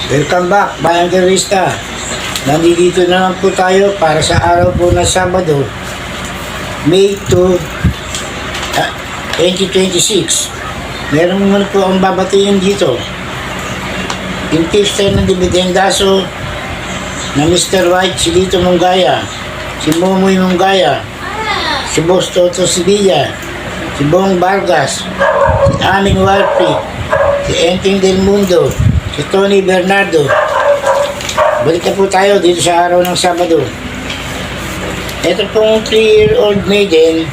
Welcome back, Bayang Terorista. Nandito na naman po tayo para sa araw po na Sabado, May 2, 2026. Meron muna po ang babatiin dito. Yung tips tayo ng dividendaso na Mr. White, si Lito Mongaya, si Momoy Mongaya, si Boss Toto Sevilla, si Bong Vargas, si Aming Warpi, si Enting Del Mundo, si Tony Bernardo. Balik na po tayo dito sa araw ng Sabado. Ito pong 3-year-old maiden,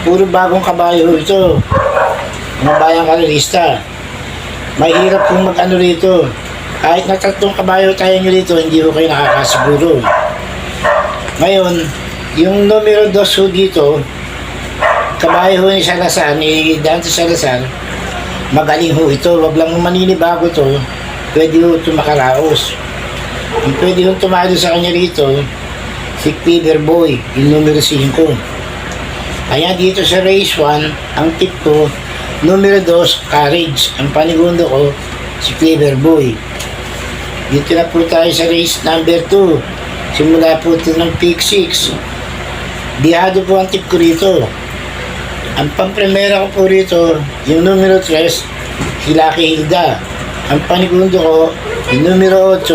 puro bagong kabayo ito. Mga bayang kalorista. Mahirap pong mag-ano rito. Kahit na 3 kabayo tayo nyo rito, hindi ko kayo nakakasiguro. Ngayon, yung numero 2 ho dito, kabayo ho ni Salazar, ni Dante Salazar, magaling ho ito. Wag lang maninibago to, pwede ho ito makaraos. Yung pwede ho tumalo sa kanya rito, si Clever Boy, yung numero 5. Kaya dito sa race 1, ang tip ko, numero 2, Courage. Ang panigundo ko, si Clever Boy. Dito na po tayo sa race number 2. Simula po ito ng pick 6. Biyado po ang tip ko rito. Ang pampremera ko po rito, yung numero 3, si Lucky Hilda. Ang panigundo ko, yung numero 8,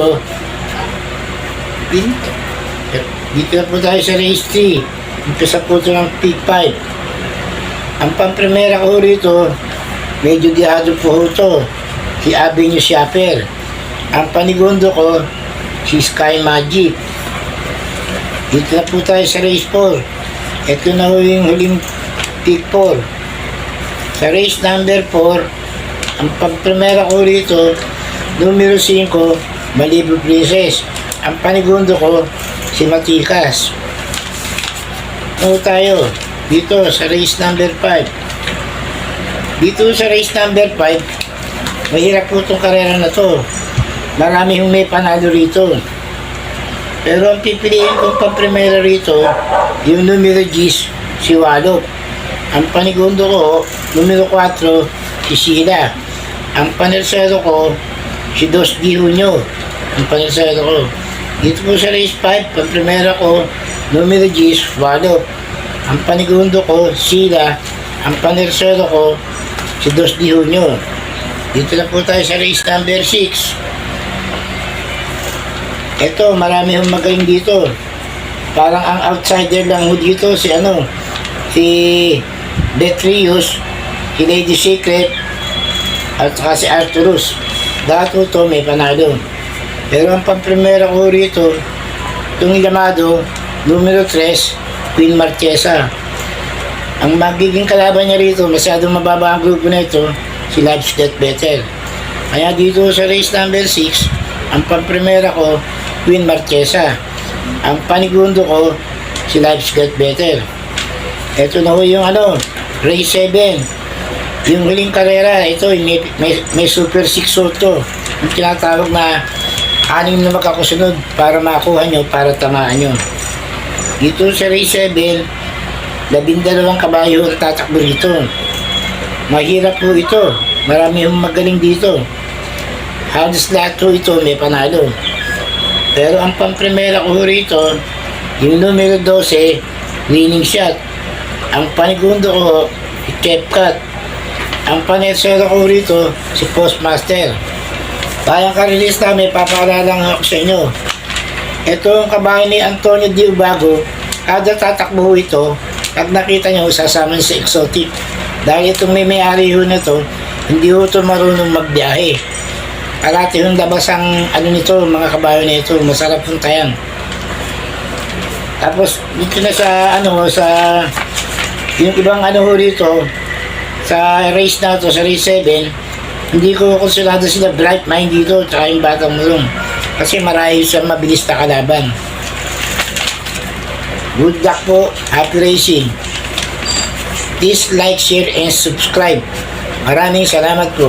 dito na po tayo sa race 3. Umpisa po ito ng pick 5. Ang pampremera ko rito, medyo biyado po ito, si Avenue Shopper. Ang panigundo ko, si Sky Magic. Dito na po tayo sa race 4. Ito na po yung huling pick 4. Sa race number 4, ang pagpremera ko rito, numero 5, Malibu Princess. Ang panigundo ko, si Matikas. Ano tayo? Dito sa race number 5. Dito sa race number 5, mahirap po itong karera na to. Marami yung may panalo rito. Pero ang pipiliin kong pampremera rito, yung numero 10, si Walop. Ang panigundo ko, numero 4, si Sheila. Ang panersero ko, si Dos Di Junio. Ang panersero ko. Dito po sa race 5, pampremera ko, numero 10, Walop. Ang panigundo ko, Sheila. Ang panersero ko, si Dos Di Junio. Dito na po tayo sa race number 6. Ito, marami hong magaling dito. Parang ang outsider lang ho dito, si Detrius, si Lady Secret, at saka si Arturus. Lahat po ito may panalo. Pero ang pampremera ko rito, itong Yamado, numero 3, Queen Marchesa. Ang magiging kalaban niya rito, masyadong mababa ang grupo na ito, si Lives Get Better. Kaya dito sa race number 6, ang pampremera ko, Queen Marchesa. Ang panigundo ko, si Lives Get Better. Ito na ho yung race 7. Yung huling karera, ito, may Super 6 to. Yung tinatawag na 6 na magkakusunod para makuha nyo, para tamaan nyo. Dito sa race 7, 12 kabayo ang tatakbo dito. Mahirap po ito. Marami hong magaling dito. Halos lahat po ito may panalo. Pero ang pampremera ko rito, yung numero 12, Winning Shot. Ang panigundo ko, si Chepcat. Ang panersero ko rito, si Postmaster. Bayang karelista, may papaalala lang ako sa inyo. Ito ang kabahay ni Antonio Di Ubago. Kada tatakbo ito, pag nakita nyo, sasama sa exotic. Dahil itong may-ari ho na to, hindi ho ito marunong magbiyahe. Kalati yung labas ang nito, mga kabayo na ito, masarap yung tayan. Tapos dito na sa sa yung ibang ho rito, sa race na to, sa race 7, hindi ko konsulado sila Bright Mind dito, tsaka yung Batang Mulong. Kasi marahil sa mabilis na kalaban. Good luck po, happy racing. Please like, share, and subscribe. Maraming salamat po.